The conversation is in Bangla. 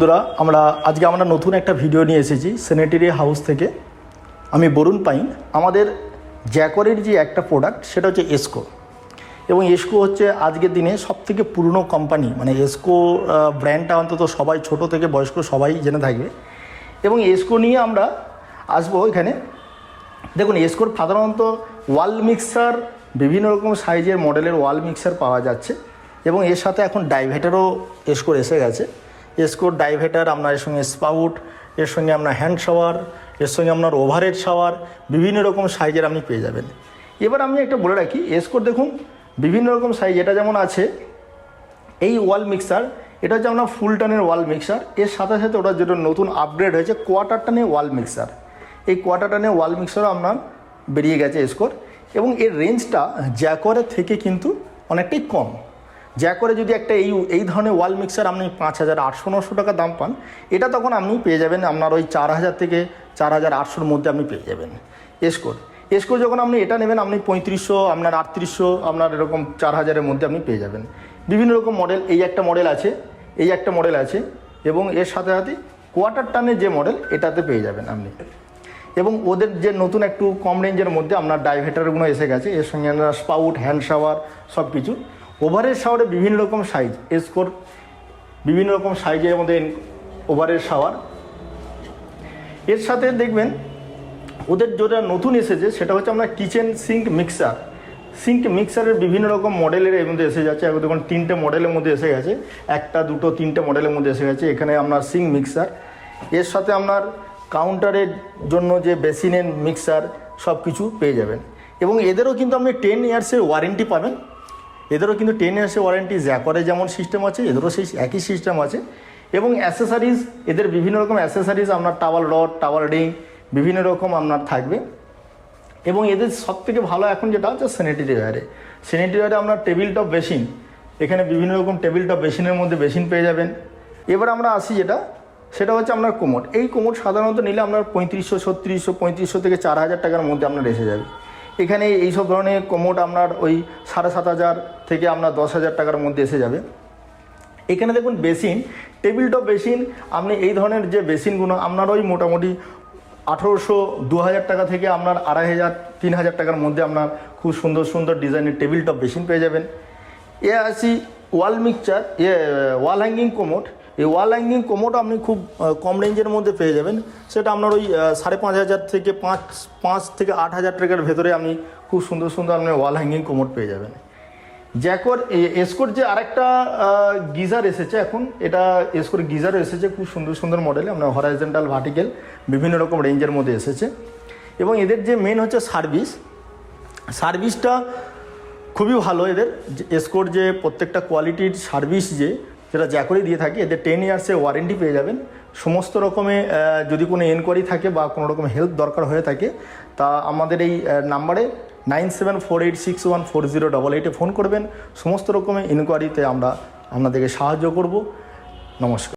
বন্ধুরা আজকে আমরা নতুন একটা ভিডিও নিয়ে এসেছি স্যানিটারি হাউস থেকে। আমি বরুণ পাইন। আমাদের জ্যাকরের যে একটা প্রোডাক্ট সেটা হচ্ছে এসকো, এবং এসকো হচ্ছে আজকের দিনে সবথেকে পুরনো কোম্পানি। মানে এসকো ব্র্যান্ডটা অন্তত সবাই ছোট থেকে বয়স্ক সবাই জেনে থাকবে। এবং এসকো নিয়ে আমরা আসবো এখানে। দেখুন, এসকোর সাধারণত ওয়াল মিক্সার বিভিন্ন রকম সাইজের মডেলের ওয়াল মিক্সার পাওয়া যাচ্ছে, এবং এর সাথে এখন ডাইভেটারও এসকোর এসে গেছে। এসকোর ডাইভেটার আপনার এর সঙ্গে স্পাউট, এর সঙ্গে আপনার হ্যান্ড শাওয়ার, এর সঙ্গে আপনার ওভারহেড শাওয়ার বিভিন্ন রকম সাইজের আপনি পেয়ে যাবেন। এবার আমি একটা বলে রাখি, এসকোর দেখুন বিভিন্ন রকম সাইজ। এটা যেমন আছে এই ওয়াল মিক্সার, এটা হচ্ছে আপনার ফুল টানের ওয়াল মিক্সার। এর সাথে সাথে ওটা যেটা নতুন আপগ্রেড হয়েছে কোয়ার্টার টানের ওয়াল মিক্সার। এই কোয়ার্টার টানের ওয়াল মিক্সারও আপনার বেরিয়ে গেছে এসকোর, এবং এর রেঞ্জটা জ্যাকরের থেকে কিন্তু অনেকটাই কম। জ্যাকরে যদি একটা এই ধরনের ওয়াল মিক্সার আপনি 5,800-900 টাকা দাম পান, এটা তখন আপনি পেয়ে যাবেন আপনার ওই 4,000 থেকে 4,800-র মধ্যে আপনি পেয়ে যাবেন এসকোর যখন আপনি এটা নেবেন আপনি 3500, আপনার 3800, আপনার এরকম 4,000-এর মধ্যে আপনি পেয়ে যাবেন। বিভিন্ন রকম মডেল, এই একটা মডেল আছে, এবং এর সাথে সাথে কোয়ার্টার টানের যে মডেল এটাতে পেয়ে যাবেন আপনি। এবং ওদের যে নতুন একটু কম রেঞ্জের মধ্যে আপনার ডাইভেটারগুলো এসে গেছে, এর সঙ্গে আপনার স্পাউট, হ্যান্ড শাওয়ার সব কিছু। ওভারের শাওয়ারে বিভিন্ন রকম সাইজ, এসকোর বিভিন্ন রকম সাইজের মধ্যে ওভারের শাওয়ার। এর সাথে দেখবেন ওদের যেটা নতুন এসেছে সেটা হচ্ছে আপনার কিচেন সিঙ্ক মিক্সারের বিভিন্ন রকম মডেলের এর মধ্যে এসে যাচ্ছে। এখন দেখুন 3টে মডেলের মধ্যে এসে গেছে, 1, 2, 3টে মডেলের মধ্যে এসে গেছে। এখানে আপনার সিঙ্ক মিক্সার, এর সাথে আপনার কাউন্টারের জন্য যে বেসিনের মিক্সার সব কিছু পেয়ে যাবেন। এবং এদেরও কিন্তু আপনি 10 ইয়ার্সের ওয়ারেন্টি পাবেন। জ্যাকরে যেমন সিস্টেম আছে, এদেরও সেই একই সিস্টেম আছে। এবং অ্যাসেসারিজ, এদের বিভিন্ন রকম অ্যাসেসারিজ আপনার টাওয়াল রড, টাওয়াল রিং বিভিন্ন রকম আপনার থাকবে। এবং এদের সবথেকে ভালো এখন যেটা হচ্ছে স্যানিটারি ওয়্যারে আপনার টেবিল টপ বেসিন, এখানে বিভিন্ন রকম টেবিল টপ বেসিনের মধ্যে বেসিন পেয়ে যাবেন। এবার আমরা আসি সেটা হচ্ছে আপনার কোমোড। এই কোমোড সাধারণত নিলে আপনার 3500 থেকে 4,000 টাকার মধ্যে আপনার এসে যাবে। এখানে এইসব ধরনের কোমোড আপনার ওই 7,500 থেকে আপনার 10,000 টাকার মধ্যে এসে যাবে। এখানে দেখুন বেসিন, টেবিল টপ বেসিন, আপনি এই ধরনের যে বেসিনগুলো আপনার ওই মোটামুটি 1,800, 2,000 টাকা থেকে আপনার 2,500, 3,000 টাকার মধ্যে আপনার খুব সুন্দর সুন্দর ডিজাইনের টেবিল টপ বেসিন পেয়ে যাবেন। আসি ওয়াল হ্যাঙ্গিং কোমোড। এই ওয়াল হ্যাঙ্গিং কোমোডও আপনি খুব কম রেঞ্জের মধ্যে পেয়ে যাবেন। সেটা আপনার ওই 5,500 থেকে 5 থেকে 8,000 টাকার ভেতরে আপনি খুব সুন্দর সুন্দর আপনি ওয়াল হ্যাঙ্গিং কোমোড পেয়ে যাবেন। এসকোর যে আরেকটা গিজার এসেছে এখন, এটা এসকোর গিজারও এসেছে খুব সুন্দর সুন্দর মডেলে, আপনার হরাইজন্টাল, ভার্টিক্যাল বিভিন্ন রকম রেঞ্জের মধ্যে এসেছে। এবং এদের যে মেন হচ্ছে সার্ভিসটা খুবই ভালো। এদের এসকোর যে প্রত্যেকটা কোয়ালিটির সার্ভিস যেটা জ্যাকরে দিয়ে থাকে, এদের 10 ইয়ার্সের ওয়ারেন্টি পেয়ে যাবেন। সমস্ত রকমে যদি কোনো এনকোয়ারি থাকে বা কোনো রকম হেল্প দরকার হয়ে থাকে, তা আমাদের এই নাম্বারে 9748614088 ফোন করবেন। সমস্ত রকমের ইনকোয়ারিতে আমরা আপনাদেরকে সাহায্য করব। নমস্কার।